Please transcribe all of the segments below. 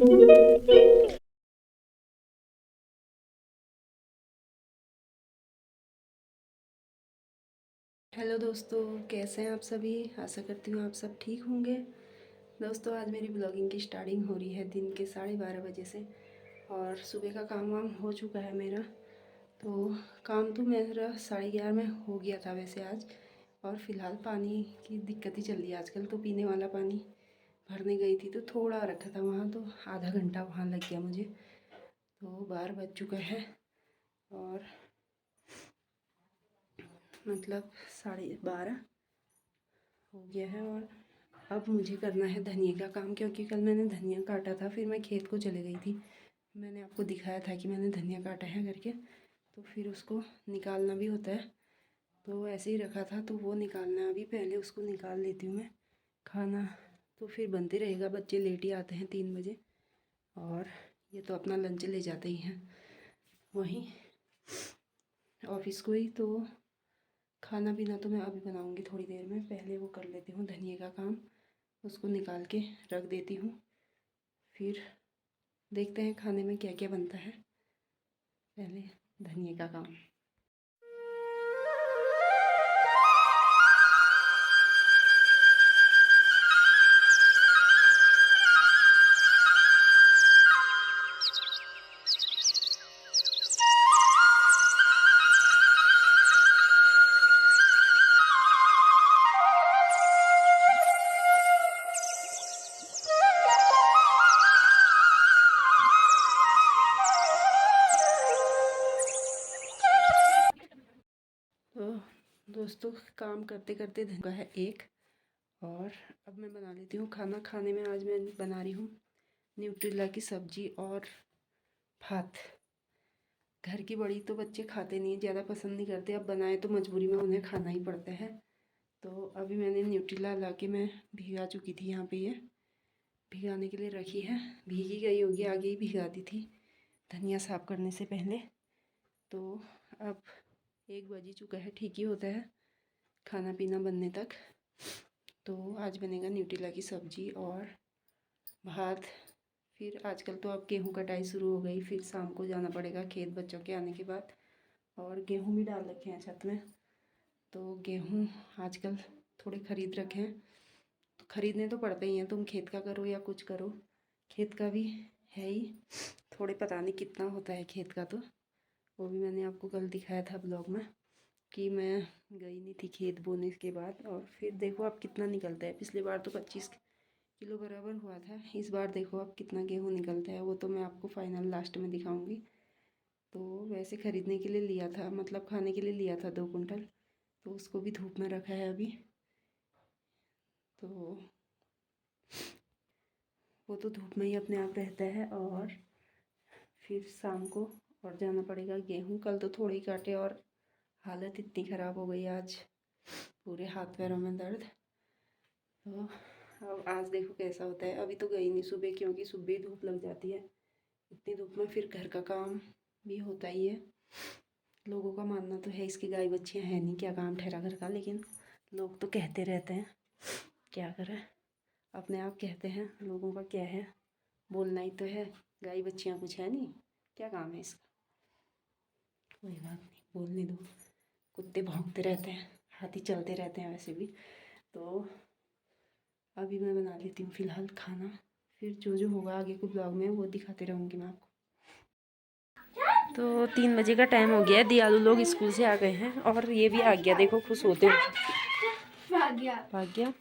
Hello दोस्तों, कैसे हैं आप सभी। आशा करती हूँ आप सब ठीक होंगे। दोस्तों, आज मेरी ब्लॉगिंग की स्टार्टिंग हो रही है दिन के 12:30 बजे से। और सुबह का काम वाम हो चुका है मेरा। तो काम तो मेरा 11:30 में हो गया था वैसे आज। और फ़िलहाल पानी की दिक्कत ही चल रही है आजकल। तो पीने वाला पानी भरने गई थी तो थोड़ा रखा था वहाँ, तो आधा घंटा वहाँ लग गया मुझे। तो 12 बज चुका है और मतलब 12:30 हो गया है। और अब मुझे करना है धनिया का काम, क्योंकि कल मैंने धनिया काटा था, फिर मैं खेत को चले गई थी। मैंने आपको दिखाया था कि मैंने धनिया काटा है करके। तो फिर उसको निकालना भी होता है, तो ऐसे ही रखा था तो वो निकालना है। अभी पहले उसको निकाल लेती हूँ मैं। खाना तो फिर बनते रहेगा, बच्चे लेट ही आते हैं 3 बजे। और ये तो अपना लंच ले जाते ही हैं वहीं ऑफिस को ही। तो खाना पीना तो मैं अभी बनाऊँगी थोड़ी देर में। पहले वो कर लेती हूँ धनिया का काम, उसको निकाल के रख देती हूँ। फिर देखते हैं खाने में क्या क्या बनता है। पहले धनिया का काम। तो दोस्तों, काम करते करते धनिया है एक। और अब मैं बना लेती हूँ खाना। खाने में आज मैं बना रही हूँ न्यूट्रेला की सब्ज़ी और भात। घर की बड़ी तो बच्चे खाते नहीं, ज़्यादा पसंद नहीं करते। अब बनाए तो मजबूरी में उन्हें खाना ही पड़ता है। तो अभी मैंने न्यूट्रेला ला के मैं भिगा चुकी थी यहाँ पे, ये भिगाने के लिए रखी है। भीगी गई होगी, आगे ही भिगा दी थी धनिया साफ़ करने से पहले। तो अब 1 बज ही चुका है, ठीक ही होता है खाना पीना बनने तक। तो आज बनेगा न्यूट्रेला की सब्ज़ी और भात। फिर आजकल तो अब गेहूँ कटाई शुरू हो गई, फिर शाम को जाना पड़ेगा खेत बच्चों के आने के बाद। और गेहूँ भी डाल रखे हैं छत में। तो गेहूँ आजकल थोड़े ख़रीद रखे हैं। तो ख़रीदने तो पड़ते ही हैं, तुम खेत का करो या कुछ करो। खेत का भी है ही थोड़े, पता नहीं कितना होता है खेत का। तो वो भी मैंने आपको कल दिखाया था ब्लॉग में कि मैं गई नहीं थी खेत बोने के बाद। और फिर देखो अब कितना निकलता है। पिछली बार तो 25 किलो बराबर हुआ था। इस बार देखो अब कितना गेहूँ निकलता है, वो तो मैं आपको फाइनल लास्ट में दिखाऊंगी। तो वैसे ख़रीदने के लिए लिया था, मतलब खाने के लिए लिया था 2 कुंटल। तो उसको भी धूप में रखा है अभी। तो वो तो धूप में ही अपने आप रहता है। और फिर शाम को और जाना पड़ेगा गेहूँ। कल तो थोड़ी काटे और हालत इतनी ख़राब हो गई आज, पूरे हाथ पैरों में दर्द। तो अब आज देखो कैसा होता है। अभी तो गई नहीं सुबह, क्योंकि सुबह ही धूप लग जाती है। इतनी धूप में फिर घर का काम भी होता ही है। लोगों का मानना तो है इसकी गाय बच्चियाँ हैं नहीं, क्या काम ठहरा घर का। लेकिन लोग तो कहते रहते हैं, क्या करें। अपने आप कहते हैं, लोगों का क्या है, बोलना ही तो है। गाय बच्चियाँ कुछ है नहीं, क्या काम है इसका। कोई बात नहीं, बोलने दो। कुत्ते भौंकते रहते हैं, हाथी चलते रहते हैं वैसे भी। तो अभी मैं बना लेती हूँ फ़िलहाल खाना। फिर जो जो होगा आगे को ब्लॉग में वो दिखाते रहूँगी मैं आपको। तो 3 बजे का टाइम हो गया है। दियालू लोग स्कूल से आ गए हैं और ये भी आ गया, देखो खुश होते हुए भाग गया।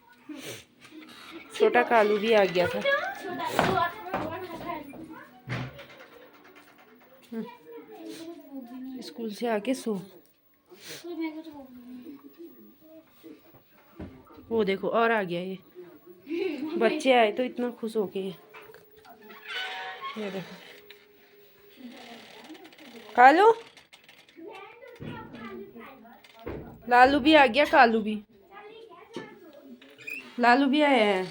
छोटा कालू भी आ गया था। स्कूल से आके सो। वो देखो और आ गया। ये बच्चे आए तो इतना खुश हो के, ये देखो कालू। लालू भी आ गया, कालू भी, लालू भी आया है।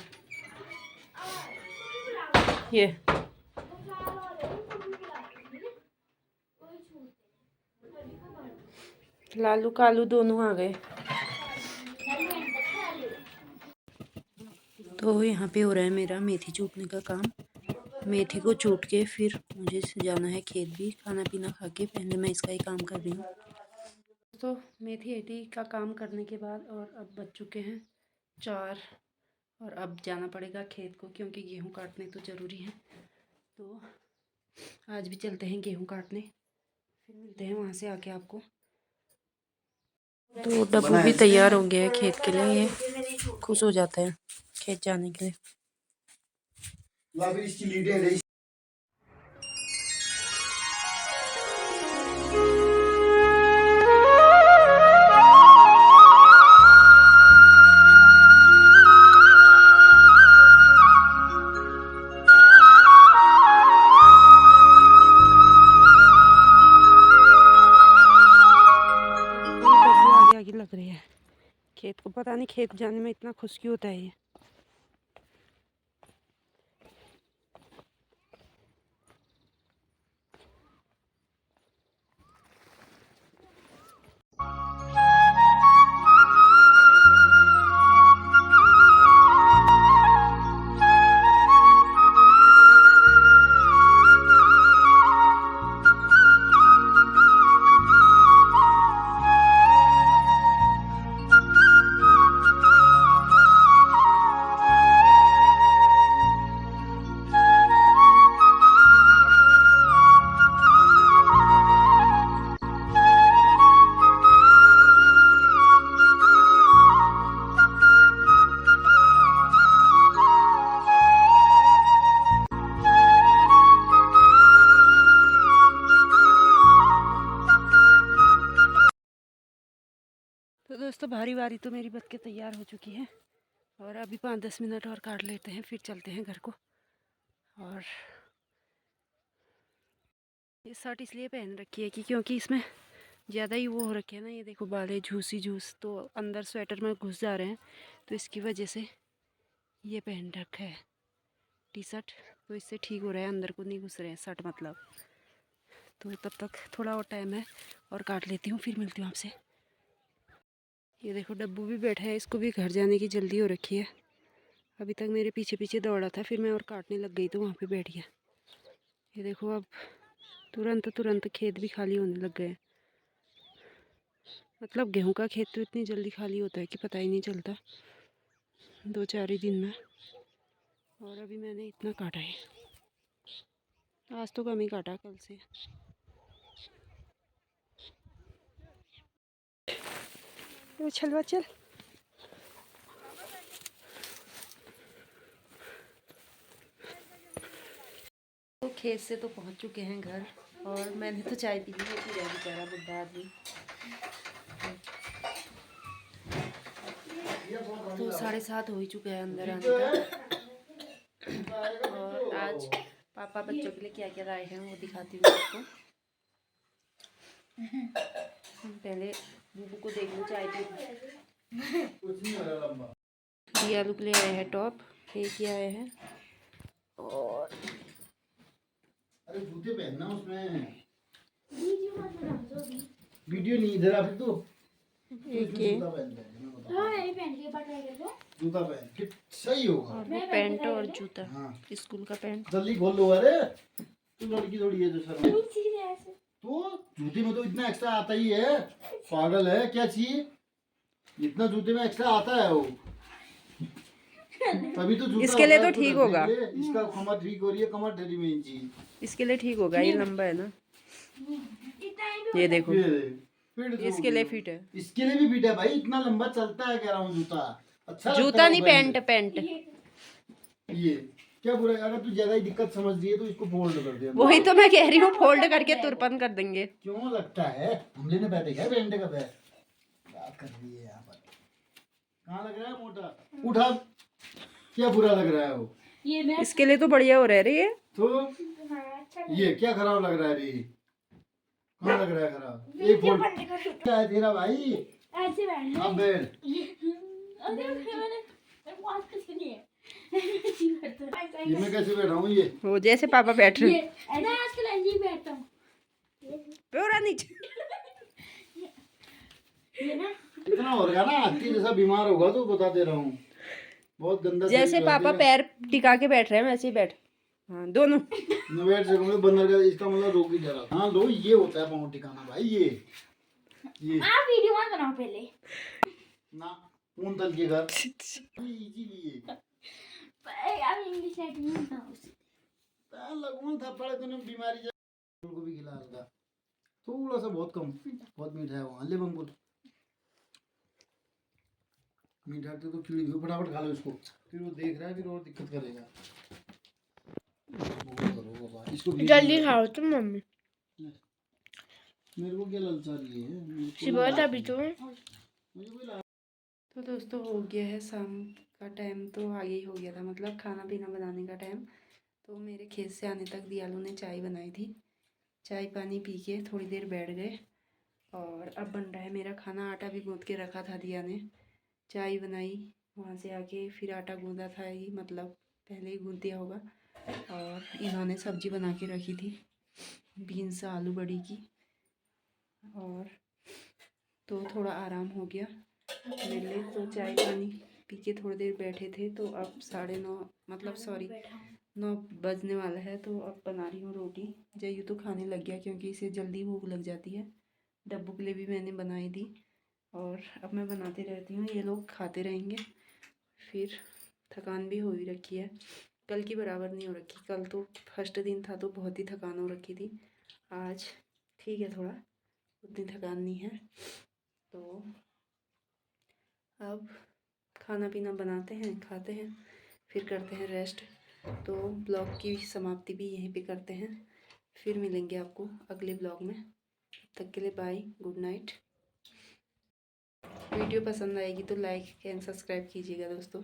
ये लालू कालू दोनों आ गए। तो यहाँ पे हो रहा है मेरा मेथी चूपने का काम। मेथी को चूट के फिर मुझे जाना है खेत भी, खाना पीना खा के पहले मैं इसका ही काम कर रही हूँ। तो मेथी एटी का काम करने के बाद और अब बज चुके हैं 4 और अब जाना पड़ेगा खेत को, क्योंकि गेहूँ काटने तो ज़रूरी है। तो आज भी चलते हैं गेहूँ काटने, फिर मिलते हैं वहाँ से आके आपको। तो डब्बू भी तैयार हो गया है खेत के लिए, ये खुश हो जाता है खेत जाने के लिए। आगे लग रही है खेत को, पता नहीं खेत जाने में इतना खुश क्यों होता है ये। तो दोस्तों भारी तो मेरी बच के तैयार हो चुकी है और अभी 5-10 मिनट और काट लेते हैं, फिर चलते हैं घर को। और ये शर्ट इसलिए पहन रखी है कि क्योंकि इसमें ज़्यादा ही वो हो रखे हैं ना, ये देखो बाले झूस तो अंदर स्वेटर में घुस जा रहे हैं, तो इसकी वजह से ये पहन रखा है टी शर्ट। तो इससे ठीक हो रहा है, अंदर को नहीं घुस रहे हैं शर्ट मतलब। तो तब तक थोड़ा और टाइम है और काट लेती हूँ, फिर मिलती हूँ आपसे। ये देखो डब्बू भी बैठा है, इसको भी घर जाने की जल्दी हो रखी है। अभी तक मेरे पीछे पीछे दौड़ा था, फिर मैं और काटने लग गई तो वहाँ पे बैठ गया। ये देखो अब तुरंत खेत भी खाली होने लग गए। मतलब गेहूं का खेत तो इतनी जल्दी खाली होता है कि पता ही नहीं चलता, 2-4 ही दिन में। और अभी मैंने इतना काटा है, आज तो कम ही काटा कल से। चल चल। तो खेत से तो पहुंच चुके हैं घर, और मैंने तो चाय पी ली है, फिर बेचारा बुढ़ा आदमी। तो 7:30 हो ही चुका है अंदर आने तक। और आज पापा बच्चों के लिए क्या क्या लाए हैं वो दिखाती हूँ आपको। पहले बूबू को देख लो चाय पी। दिया लुक ले आए हैं टॉप, एक ही आए हैं। और अरे जूते पहनना उसमें, वीडियो नहीं इधर आप तो जूता पहन के सही होगा। और वो पैंट और जूता, हाँ स्कूल का पैंट। जल्दी खोल लो। अरे तू लड़की थोड़ी है जो सर तो जूते में तो इतना एक्स्ट्रा आता ही है, पागल है क्या चाहिए, इतना जूते में एक्स्ट्रा आता है वो, तभी तो जूता इसके लिए तो ठीक होगा। इसका कमर ठीक हो रही है, कमर ढली में इंची इसके लिए ठीक होगा, ये लंबा है ना, ये देखो इसके लिए फिट है। इसके लिए भी फिट है भाई, इतना लंबा चलता है कह रहा हूँ जूता। अच्छा जूता नहीं पैंट। ये क्या बुरा है, अगर तू ज्यादा ही दिक्कत समझ रही है तो इसको फोल्ड कर दे। वही तो मैं कह रही हूँ, फोल्ड करके तुरपन कर देंगे। क्यों लगता है हमले ने बैठे क्या पैंट का पैर क्या कर रही है यहाँ पर, कहाँ लग रहा है मोटा, उठा, क्या बुरा लग रहा है वो, इसके लिए तो बढ़िया हो रहा है रे ये। तो ये क्या खराब लग रहा है रे, कहाँ लग रहा है खराब, एक फोल्ड क्या है तेरा भाई, अब बैठ ये मैं कैसे बैठा हूँ, ये वो जैसे पापा बैठ रहे हैं पूरा नीचे इतना होगा ना, हाथी जैसा बीमार होगा तो बता दे रहा हूँ, बहुत गंदा। जैसे पापा पैर टिका के बैठ रहे हैं वैसे ही बैठ। हाँ दोनों। वेट से कहूँगा बंदर का इसका मतलब रोगी डरा। हाँ लो ये होता है पाँव टिकाना भाई ये आप वीडियो मत बनाओ पहले ना कौन तल के घर इजीली आप इंग्लिश राइटिंग में बताओ लगून थप्पड़ तूने बीमारी जा को भी खिला हल्का थोड़ा सा बहुत कम बहुत मीठा है वो ले बंकुल मीठा तो कीड़ी भी फटाफट खा लो इसको फिर वो देख रहा है फिर और दिक्कत करेगा करो बाबा इसको जल्दी खाओ तुम मम्मी। मेरे को क्या ललचा रही है सुबह अभी तो मुझे कोई तो दोस्तों हो गया है शाम का टाइम, तो आगे ही हो गया था, मतलब खाना पीना बनाने का टाइम। तो मेरे खेत से आने तक दियालू ने चाय बनाई थी, चाय पानी पी के थोड़ी देर बैठ गए और अब बन रहा है मेरा खाना। आटा भी गूँथ के रखा था दिया ने, चाय बनाई, वहाँ से आके फिर आटा गूँधा था ही, मतलब पहले ही गूँध दिया होगा। और इन्होंने सब्जी बना के रखी थी बीन्स आलू बड़ी की, और तो थोड़ा आराम हो गया मेरे लिए। तो चाय पानी पी के थोड़ी देर बैठे थे, तो अब 9:30 मतलब 9 बजने वाला है। तो अब बना रही हूँ रोटी। जयू तो खाने लग गया क्योंकि इसे जल्दी भूख लग जाती है। डब्बू के लिए भी मैंने बनाई दी और अब मैं बनाती रहती हूँ, ये लोग खाते रहेंगे। फिर थकान भी हो ही रखी है, कल की बराबर नहीं हो रखी। कल तो फर्स्ट दिन था तो बहुत ही थकान हो रखी थी, आज ठीक है, थोड़ा उतनी थकान नहीं है। तो अब खाना पीना बनाते हैं, खाते हैं, फिर करते हैं रेस्ट। तो ब्लॉग की समाप्ति भी यहीं पे करते हैं, फिर मिलेंगे आपको अगले ब्लॉग में। तब तक के लिए बाय, गुड नाइट। वीडियो पसंद आएगी तो लाइक एंड सब्सक्राइब कीजिएगा दोस्तों।